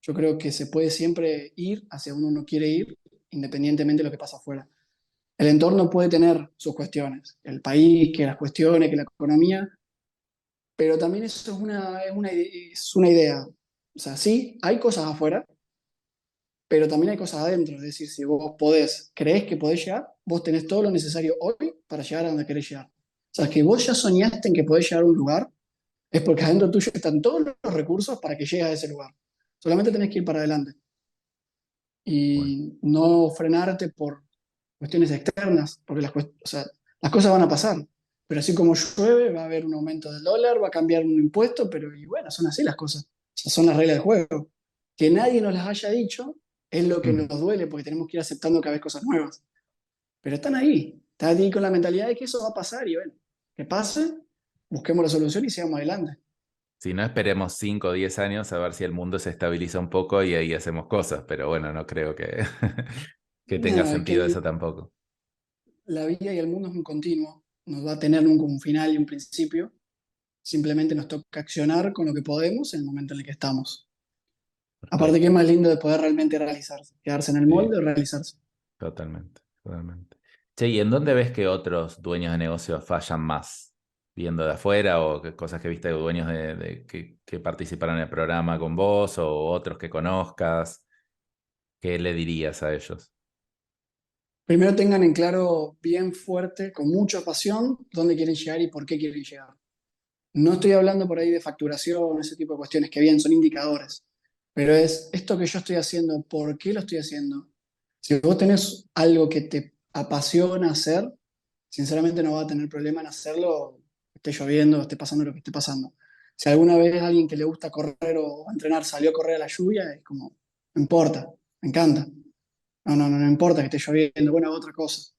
Yo creo que se puede siempre ir hacia donde uno quiere ir, independientemente de lo que pasa afuera. El entorno puede tener sus cuestiones, el país, que las cuestiones, que la economía, pero también eso es una idea. O sea, sí, hay cosas afuera, pero también hay cosas adentro. Es decir, si vos creés que podés llegar, vos tenés todo lo necesario hoy para llegar a donde querés llegar. O sea, que vos ya soñaste en que podés llegar a un lugar, es porque adentro tuyo están todos los recursos para que llegues a ese lugar. Solamente tenés que ir para adelante bueno, y no frenarte por cuestiones externas, porque o sea, las cosas van a pasar. Pero así como llueve, va a haber un aumento del dólar, va a cambiar un impuesto, pero y bueno, son así las cosas. O sea, son las reglas del juego. Que nadie nos las haya dicho es lo que nos duele, porque tenemos que ir aceptando cada vez cosas nuevas. Pero están ahí con la mentalidad de que eso va a pasar y bueno, que pase, busquemos la solución y sigamos adelante. si no esperemos 5 o 10 años a ver si el mundo se estabiliza un poco y ahí hacemos cosas, pero bueno, no creo que, que tenga No, es que sentido eso tampoco. la vida y el mundo es un continuo, nos va a tener nunca un final y un principio, simplemente nos toca accionar con lo que podemos en el momento en el que estamos. Aparte, qué Perfecto. más lindo de poder realmente realizarse, quedarse en el Sí, molde o realizarse. totalmente, totalmente. Che, ¿y en dónde ves que otros dueños de negocios fallan más? ¿Viendo de afuera o cosas que viste de dueños que participaron en el programa con vos o otros que conozcas? ¿Qué le dirías a ellos? Primero tengan en claro bien fuerte, con mucha pasión, dónde quieren llegar y por qué quieren llegar. No estoy hablando por ahí de facturación, ese tipo de cuestiones que bien son indicadores, pero es esto que yo estoy haciendo, ¿por qué lo estoy haciendo? Si vos tenés algo que te apasiona hacer, sinceramente no vas a tener problema en hacerlo, esté lloviendo, esté pasando lo que esté pasando. Si alguna vez alguien que le gusta correr o entrenar salió a correr a la lluvia, es como, no importa, me encanta. No importa que esté lloviendo, bueno, otra cosa. O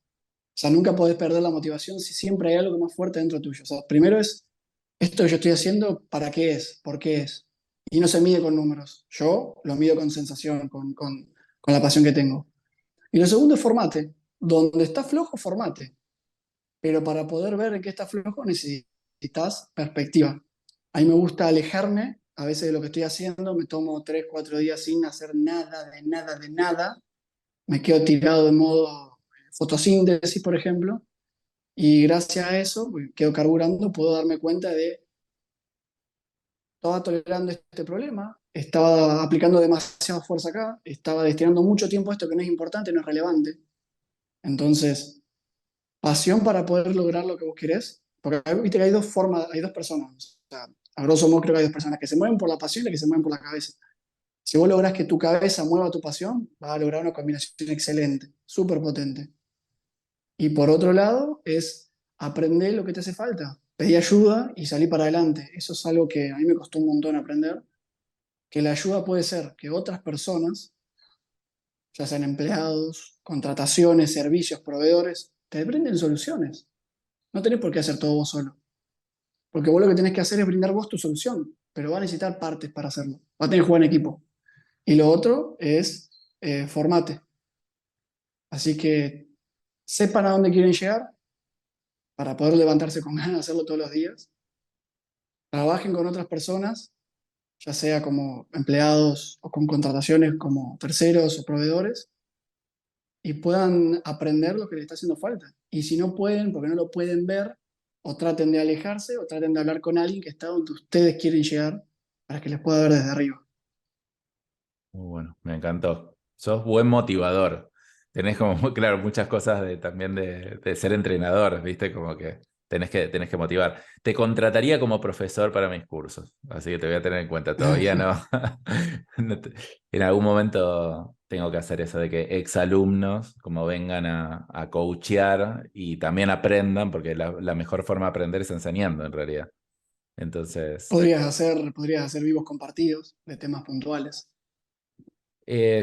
sea, nunca podés perder la motivación si siempre hay algo más fuerte dentro tuyo. O sea, primero es, esto que yo estoy haciendo, ¿para qué es? ¿Por qué es? Y no se mide con números. Yo lo mido con sensación, con la pasión que tengo. Y lo segundo es formate. Donde está flojo, formate. Pero para poder ver en qué está flojo necesitas perspectiva. A mí me gusta alejarme a veces de lo que estoy haciendo, me tomo 3, 4 días sin hacer nada, de nada, de nada. Me quedo tirado de modo fotosíntesis, por ejemplo, y gracias a eso, pues, quedo carburando, puedo darme cuenta de, estaba tolerando este problema, estaba aplicando demasiada fuerza acá, estaba destinando mucho tiempo a esto que no es importante, no es relevante. Entonces, pasión para poder lograr lo que vos querés, porque viste que hay dos formas, hay dos personas. O sea, a grosso modo creo que hay dos personas que se mueven por la pasión y que se mueven por la cabeza. Si vos lográs que tu cabeza mueva tu pasión, vas a lograr una combinación excelente, súper potente. Y por otro lado, es aprender lo que te hace falta, pedir ayuda y salir para adelante. Eso es algo que a mí me costó un montón aprender, que la ayuda puede ser que otras personas, ya sean empleados, contrataciones, servicios, proveedores, te brinden soluciones. No tenés por qué hacer todo vos solo, porque vos lo que tenés que hacer es brindar vos tu solución, pero va a necesitar partes para hacerlo. Va a tener que jugar en equipo. Y lo otro es formate. Así que sepan a dónde quieren llegar para poder levantarse con ganas de hacerlo todos los días. Trabajen con otras personas, ya sea como empleados o con contrataciones como terceros o proveedores, y puedan aprender lo que les está haciendo falta. Y si no pueden, porque no lo pueden ver, o traten de alejarse, o traten de hablar con alguien que está donde ustedes quieren llegar para que les pueda ver desde arriba. Muy bueno, me encantó. Sos buen motivador. Tenés como muy claro muchas cosas también de ser entrenador, ¿viste? Como que tenés que motivar. Te contrataría como profesor para mis cursos, así que te voy a tener en cuenta. Todavía no. En algún momento tengo que hacer eso de que exalumnos como vengan a coachear y también aprendan, porque la mejor forma de aprender es enseñando en realidad. Entonces, Podrías hacer vivos compartidos de temas puntuales.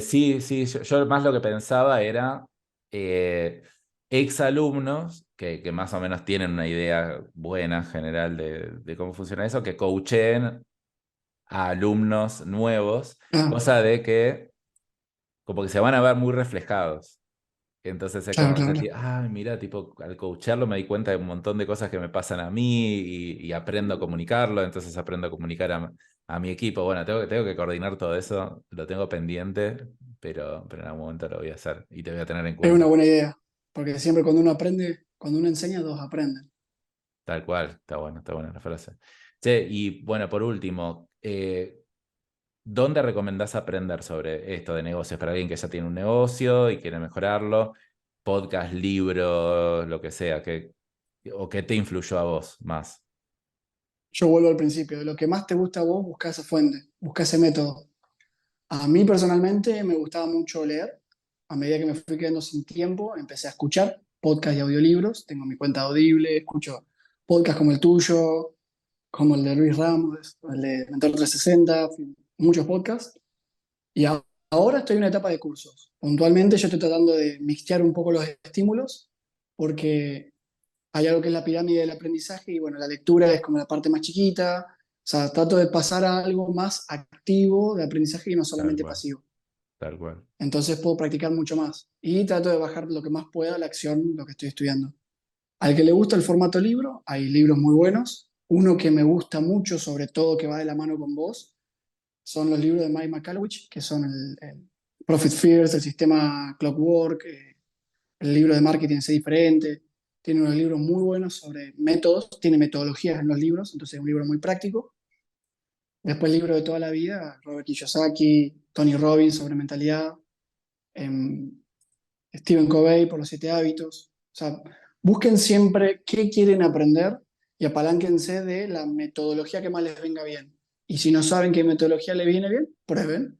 Sí, sí, yo más lo que pensaba era eh, exalumnos que más o menos tienen una idea buena general de cómo funciona eso, que coacheen a alumnos nuevos, Ah, cosa de que como que se van a ver muy reflejados. Entonces es claro, como claro, sentir, claro. ah, mira, tipo, al coacharlo me di cuenta de un montón de cosas que me pasan a mí y aprendo a comunicarlo, entonces aprendo a comunicar a mi equipo. Bueno, tengo que coordinar todo eso, lo tengo pendiente, pero en algún momento lo voy a hacer y te voy a tener en Es una cuenta. buena idea, porque siempre cuando uno aprende, cuando uno enseña, dos aprenden. Tal cual, está buena la frase. Che, y bueno, por último, ¿dónde recomendás aprender sobre esto de negocios para alguien que ya tiene un negocio y quiere mejorarlo? Podcast, libros, lo que sea, o qué te influyó a vos más. Yo vuelvo al principio, de lo que más te gusta a vos, busca esa fuente, busca ese método. A mí personalmente me gustaba mucho leer. A medida que me fui quedando sin tiempo, empecé a escuchar podcasts y audiolibros. Tengo mi cuenta Audible, escucho podcasts como el tuyo, como el de Luis Ramos, el de Mentor 360, en fin, muchos podcasts. Y ahora estoy en una etapa de cursos. Puntualmente yo estoy tratando de mixtear un poco los estímulos porque hay algo que es la pirámide del aprendizaje y bueno, la lectura es como la parte más chiquita. O sea, trato de pasar a algo más activo de aprendizaje y no Tal solamente cual, pasivo. tal cual. Entonces puedo practicar mucho más. Y trato de bajar lo que más pueda a la acción, lo que estoy estudiando. Al que le gusta el formato libro, hay libros muy buenos. Uno que me gusta mucho, sobre todo que va de la mano con vos, son los libros de Mike McCullough, que son el Profit First, el sistema Clockwork, el libro de marketing es diferente. Tiene unos libros muy buenos sobre métodos, tiene metodologías en los libros, entonces es un libro muy práctico. Después el libro de toda la vida, Robert Kiyosaki, Tony Robbins sobre mentalidad, em, Stephen Covey por los 7 hábitos. O sea, busquen siempre qué quieren aprender y apalánquense de la metodología que más les venga bien. Y si no saben qué metodología les viene bien, prueben,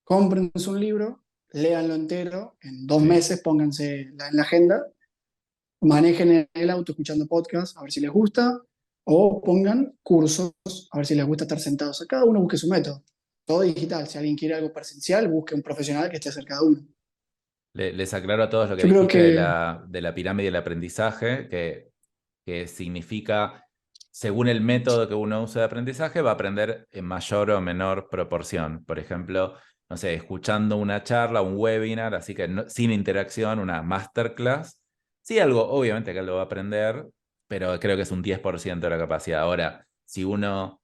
cómprense un libro, léanlo entero, en 2 meses pónganse en la agenda, manejen en el auto escuchando podcast, a ver si les gusta, o pongan cursos, a ver si les gusta estar sentados. Cada uno busque su método. Todo digital. Si alguien quiere algo presencial, busque un profesional que esté cerca de uno. Les aclaro a todos lo que Yo creo dijiste de que la pirámide del aprendizaje, que significa, según el método que uno usa de aprendizaje, va a aprender en mayor o menor proporción. Por ejemplo, no sé, escuchando una charla, un webinar, así que sin interacción, una masterclass. Sí, algo, obviamente que lo va a aprender, pero creo que es un 10% de la capacidad. Ahora, si uno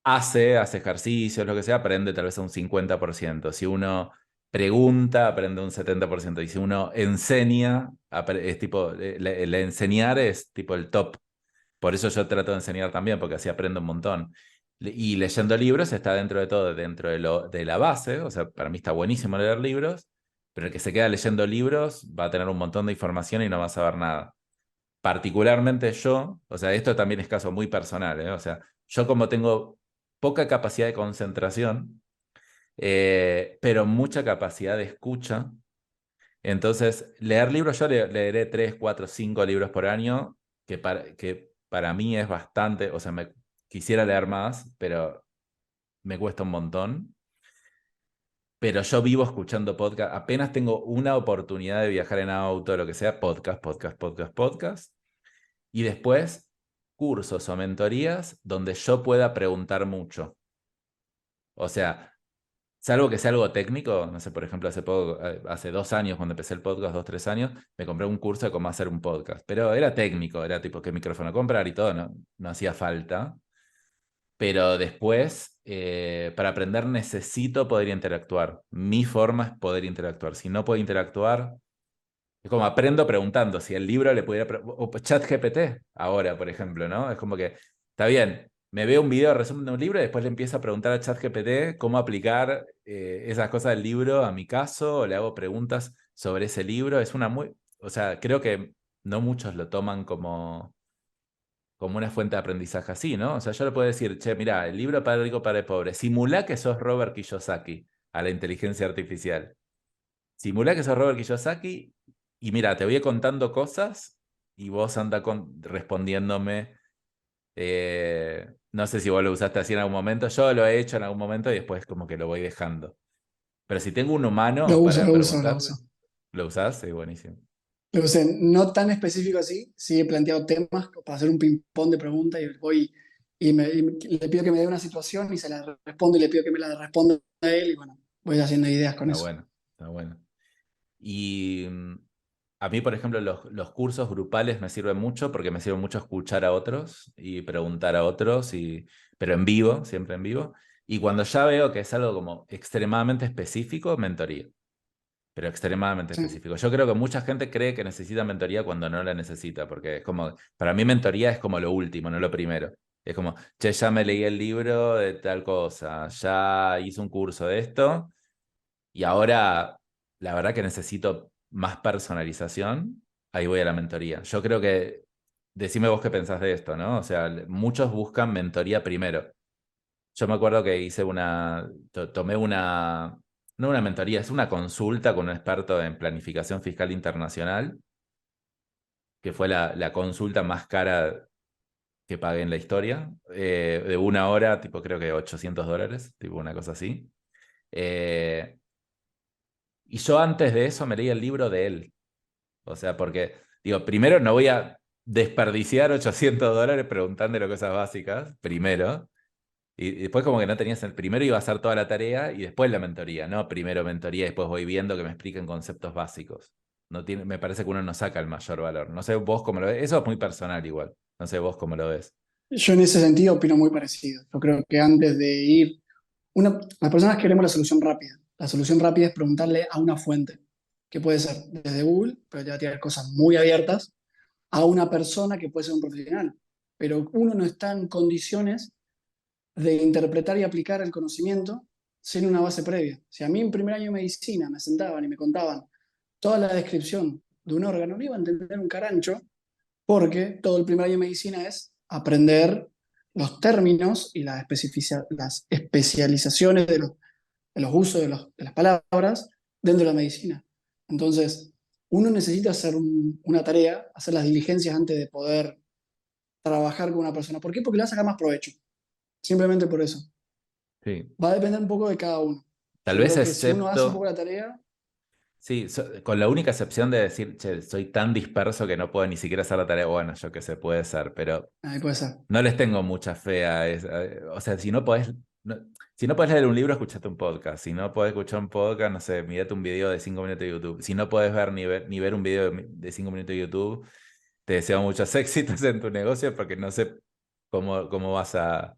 hace ejercicios, lo que sea, aprende tal vez a un 50%. Si uno pregunta, aprende un 70%. Y si uno enseña, es tipo, el enseñar es tipo el top. Por eso yo trato de enseñar también, porque así aprendo un montón. Y leyendo libros está dentro de todo, dentro de la base. O sea, para mí está buenísimo leer libros, pero el que se queda leyendo libros va a tener un montón de información y no va a saber nada. Particularmente yo, o sea, esto también es caso muy personal, ¿eh? O sea, yo como tengo poca capacidad de concentración, pero mucha capacidad de escucha, entonces leer libros, yo leeré 3, 4, 5 libros por año, que para mí es bastante, o sea, quisiera leer más, pero me cuesta un montón. Pero yo vivo escuchando podcast, apenas tengo una oportunidad de viajar en auto, lo que sea, podcast, podcast, podcast, podcast. Y después, cursos o mentorías donde yo pueda preguntar mucho. O sea, salvo que sea algo técnico, no sé, por ejemplo, hace poco, hace 2 años, cuando empecé el podcast, 2, 3 años, me compré un curso de cómo hacer un podcast. Pero era técnico, era tipo qué micrófono comprar y todo, no hacía falta. Pero después, para aprender necesito poder interactuar. Mi forma es poder interactuar. Si no puedo interactuar, es como aprendo preguntando. Si el libro le pudiera... O ChatGPT, ahora, por ejemplo, ¿no? Es como que, está bien, me veo un video de resumen de un libro y después le empiezo a preguntar a ChatGPT cómo aplicar esas cosas del libro a mi caso, o le hago preguntas sobre ese libro. Es una muy... O sea, creo que no muchos lo toman como una fuente de aprendizaje así, ¿no? O sea, yo le puedo decir, che, mira, el libro para rico, para el pobre, simulá que sos Robert Kiyosaki a la inteligencia artificial. Simulá que sos Robert Kiyosaki y mira, te voy a ir contando cosas y vos anda respondiéndome. No sé si vos lo usaste así en algún momento, yo lo he hecho en algún momento y después como que lo voy dejando. Pero si tengo un lo humano uso, para lo uso, lo preguntarle, uso. ¿lo usás? Sí, buenísimo. Lo usé, no tan específico así, sí he planteado temas para hacer un ping-pong de preguntas y voy le pido que me dé una situación y se la respondo y le pido que me la responda a él y bueno, voy haciendo ideas con Está eso. bueno, está bueno. Y a mí, por ejemplo, los cursos grupales me sirven mucho porque me sirve mucho escuchar a otros y preguntar a otros, pero en vivo, siempre en vivo. Y cuando ya veo que es algo como extremadamente específico, mentoría, pero extremadamente Sí. específico. Yo creo que mucha gente cree que necesita mentoría cuando no la necesita, porque es como, para mí mentoría es como lo último, no lo primero. Es como, che, ya me leí el libro de tal cosa, ya hice un curso de esto y ahora, la verdad que necesito más personalización, ahí voy a la mentoría. Yo creo que, decime vos qué pensás de esto, ¿no? O sea, muchos buscan mentoría primero. Yo me acuerdo que hice tomé no una mentoría, es una consulta con un experto en planificación fiscal internacional, que fue la consulta más cara que pagué en la historia, de 1 hora, tipo creo que $800, tipo una cosa así. Eh, y yo antes de eso me leí el libro de él. O sea, porque, digo, primero no voy a desperdiciar $800 preguntándole cosas básicas, primero. Y después como que no tenías el primero iba a hacer toda la tarea y después la mentoría, ¿no? Primero mentoría y después voy viendo que me expliquen conceptos básicos. No tiene, me parece que uno no saca el mayor valor. No sé vos cómo lo ves. Eso es muy personal igual. No sé vos cómo lo ves. Yo en ese sentido opino muy parecido. Yo creo que antes de las personas queremos la solución rápida. La solución rápida es preguntarle a una fuente. que puede ser desde Google, pero te va a tirar cosas muy abiertas, a una persona que puede ser un profesional. Pero uno no está en condiciones de interpretar y aplicar el conocimiento sin una base previa. Si a mí en primer año de medicina me sentaban y me contaban toda la descripción de un órgano, no iba a entender un carancho, porque todo el primer año de medicina es aprender los términos y las especializaciones de los usos de las palabras dentro de la medicina. Entonces, uno necesita hacer una tarea, hacer las diligencias antes de poder trabajar con una persona. ¿Por qué? Porque le va a sacar más provecho. Simplemente por eso. Sí. Va a depender un poco de cada uno. Tal Yo vez creo que si uno hace un poco excepto, la tarea, sí, con la única excepción de decir, che, soy tan disperso que no puedo ni siquiera hacer la tarea. Bueno, yo qué sé, puede ser, pero ahí puede ser. no les tengo mucha fe a eso. O sea, si no podés leer un libro, escuchate un podcast. Si no podés escuchar un podcast, no sé, mirate un video de 5 minutos de YouTube. Si no podés ver ni ver un video de 5 minutos de YouTube, te deseo muchos éxitos en tu negocio porque no sé cómo vas a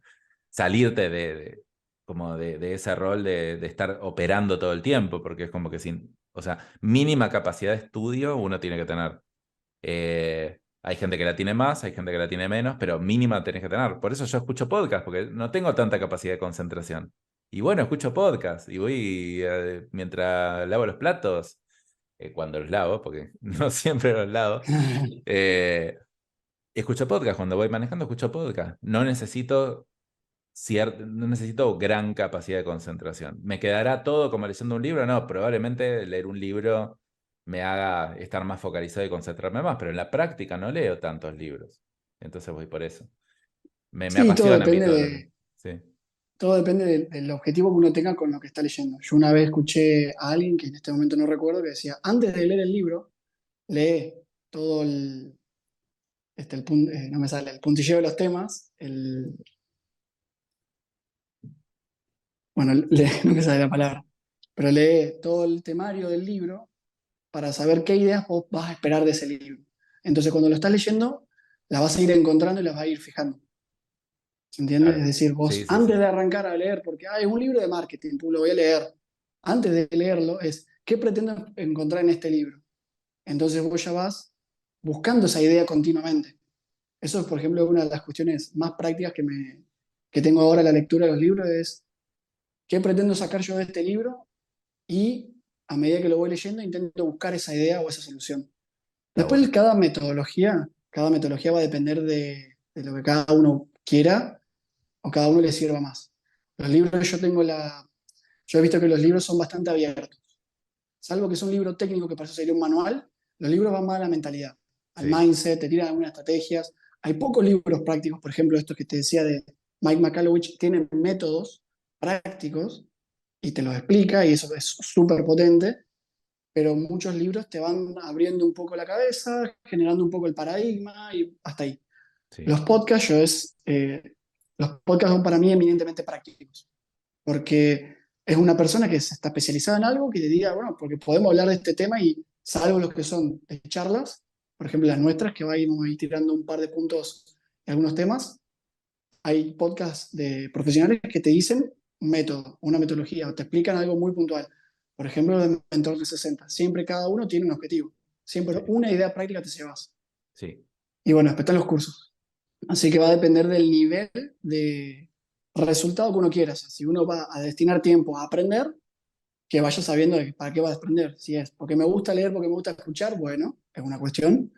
salirte como de ese rol de estar operando todo el tiempo, porque es como que sin, o sea, mínima capacidad de estudio uno tiene que tener. Hay gente que la tiene más, hay gente que la tiene menos, pero mínima tenés que tener. Por eso yo escucho podcast, porque no tengo tanta capacidad de concentración. Y bueno, escucho podcast y voy mientras lavo los platos, cuando los lavo, porque no siempre los lavo, eh, escucho podcast. Cuando voy manejando, escucho podcast. No necesito gran capacidad de concentración. ¿Me quedará todo como leyendo un libro? No, probablemente leer un libro me haga estar más focalizado y concentrarme más, pero en la práctica no leo tantos libros. Entonces voy por eso. Me Sí, apasiona a mí todo lo que... Sí, todo depende del objetivo que uno tenga con lo que está leyendo. Yo una vez escuché a alguien, que en este momento no recuerdo, que decía, antes de leer el libro, lee todo no me sale, el puntilleo de los temas, bueno, no me sale la palabra, pero lee todo el temario del libro para saber qué ideas vos vas a esperar de ese libro. Entonces, cuando lo estás leyendo, las vas a ir encontrando y las vas a ir fijando. ¿Se entiende? Es claro. decir, Sí, vos sí, antes sí. de arrancar a leer, porque hay un libro de marketing, tú lo voy a leer. Antes de leerlo es, ¿qué pretendo encontrar en este libro? Entonces vos ya vas buscando esa idea continuamente. Eso es, por ejemplo, una de las cuestiones más prácticas que tengo ahora en la lectura de los libros, es qué pretendo sacar yo de este libro y a medida que lo voy leyendo intento buscar esa idea o esa solución. Está Después bueno. cada metodología va a depender de lo que cada uno quiera o cada uno le sirva más. Los libros yo he visto que los libros son bastante abiertos. Salvo que es un libro técnico que para eso sería un manual, los libros van más a la mentalidad, al Sí, mindset, te tiran algunas estrategias. Hay pocos libros prácticos, por ejemplo, estos que te decía de Mike McCallowich, tienen métodos prácticos y te los explica y eso es súper potente, pero muchos libros te van abriendo un poco la cabeza, generando un poco el paradigma y hasta ahí. sí, Los podcasts, los podcasts son para mí eminentemente prácticos, porque es una persona que se está especializada en algo que te diga, bueno, porque podemos hablar de este tema y salvo los que son de charlas, por ejemplo las nuestras, que vamos a ir tirando un par de puntos en algunos temas, hay podcasts de profesionales que te dicen un método, una metodología, o te explican algo muy puntual. Por ejemplo, de Mentor 360. Siempre cada uno tiene un objetivo. Siempre sí, una idea práctica te llevas. sí, Y bueno, después están los cursos. Así que va a depender del nivel de resultado que uno quiera hacer. Si uno va a destinar tiempo a aprender, que vaya sabiendo para qué va a aprender. Si es porque me gusta leer, porque me gusta escuchar, bueno, es una cuestión.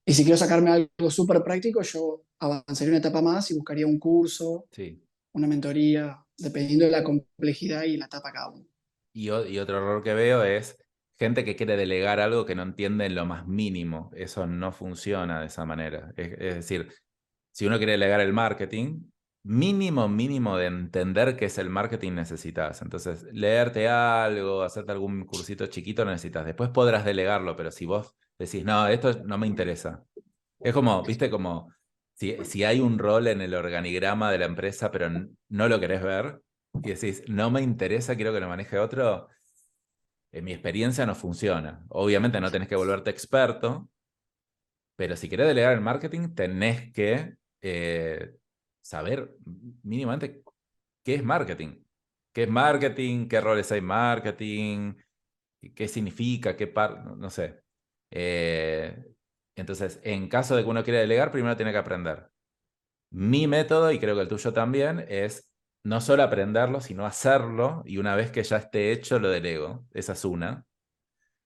Y si quiero sacarme algo súper práctico, yo avanzaría una etapa más y buscaría un curso, sí. una mentoría, dependiendo de la complejidad y la etapa cada uno. Y otro error que veo es gente que quiere delegar algo que no entiende en lo más mínimo. Eso no funciona de esa manera. Es decir, si uno quiere delegar el marketing, mínimo de entender qué es el marketing necesitas. Entonces, leerte algo, hacerte algún cursito chiquito necesitas. Después podrás delegarlo, pero si vos decís, no, esto no me interesa. Es como, viste, como si hay un rol en el organigrama de la empresa, pero no lo querés ver, y decís, no me interesa, quiero que lo maneje otro, en mi experiencia no funciona. Obviamente no tenés que volverte experto, pero si querés delegar el marketing, tenés que saber mínimamente qué es marketing. ¿Qué es marketing? ¿Qué roles hay en marketing? qué significa, no sé. Eh, entonces, en caso de que uno quiera delegar, primero tiene que aprender. Mi método, y creo que el tuyo también, es no solo aprenderlo, sino hacerlo, y una vez que ya esté hecho, lo delego. Esa es una.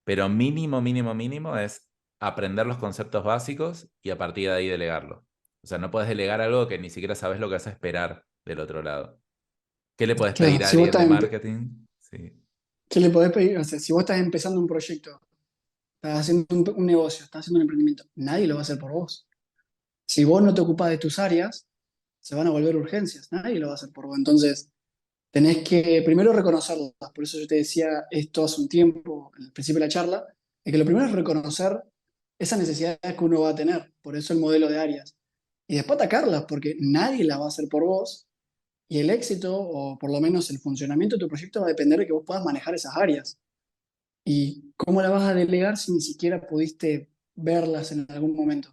Pero mínimo, mínimo, mínimo es aprender los conceptos básicos y a partir de ahí delegarlo. O sea, no puedes delegar algo que ni siquiera sabes lo que vas a esperar del otro lado. ¿Qué le puedes Claro, pedir a si vos alguien estás de marketing? Sí, ¿qué le podés pedir? O sea, si vos estás empezando un proyecto, estás haciendo un negocio, estás haciendo un emprendimiento, nadie lo va a hacer por vos. Si vos no te ocupás de tus áreas, se van a volver urgencias, nadie lo va a hacer por vos. Entonces, tenés que primero reconocerlas. Por eso yo te decía esto hace un tiempo, en el principio de la charla, de que lo primero es reconocer esas necesidades que uno va a tener. Por eso el modelo de áreas. Y después atacarlas, porque nadie las va a hacer por vos. Y el éxito, o por lo menos el funcionamiento de tu proyecto, va a depender de que vos puedas manejar esas áreas. ¿Y cómo la vas a delegar si ni siquiera pudiste verlas en algún momento?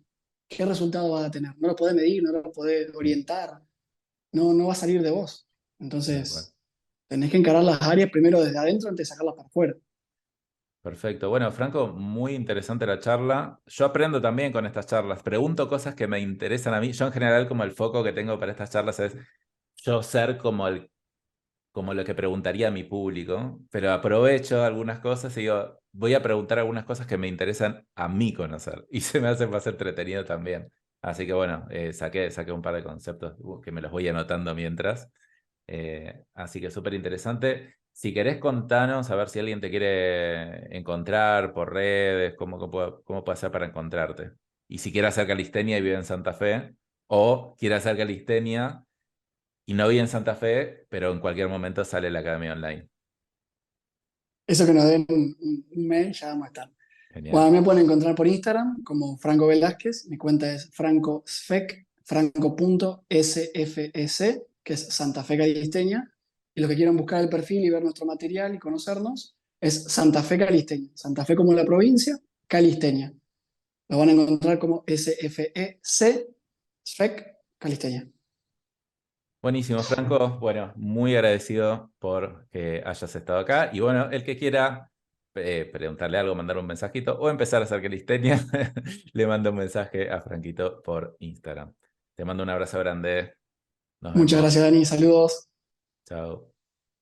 ¿Qué resultado vas a tener? No lo podés medir, no lo podés orientar, no va a salir de vos. tal cual. Entonces, tenés que encarar las áreas primero desde adentro antes de sacarlas para afuera. Perfecto. Bueno, Franco, muy interesante la charla. Yo aprendo también con estas charlas. Pregunto cosas que me interesan a mí. Yo en general como el foco que tengo para estas charlas es yo ser como lo que preguntaría a mi público, pero aprovecho algunas cosas y digo, voy a preguntar algunas cosas que me interesan a mí conocer y se me hace más entretenido también. Así que bueno, saqué un par de conceptos que me los voy anotando mientras. Así que súper interesante. Si querés contanos, a ver si alguien te quiere encontrar por redes, cómo puede hacer para encontrarte. Y si quiere hacer calistenia y vive en Santa Fe, o quiere hacer calistenia y no vive en Santa Fe, pero en cualquier momento sale la academia online. Eso que nos den un mail, ya vamos a estar. Genial. Bueno, me pueden encontrar por Instagram como Franco Velázquez. Mi cuenta es francosfec, franco.sfec, que es Santa Fe Calisteña. Y los que quieran buscar el perfil y ver nuestro material y conocernos, es Santa Fe Calisteña. Santa Fe como la provincia, Calisteña. Lo van a encontrar como SFEC, SFEC Calisteña. Buenísimo, Franco. Bueno, muy agradecido por que hayas estado acá. Y bueno, el que quiera preguntarle algo, mandar un mensajito o empezar a hacer calistenia, le mando un mensaje a Franquito por Instagram. Te mando un abrazo grande. Nos Muchas vemos. gracias, Dani. Saludos. Chao.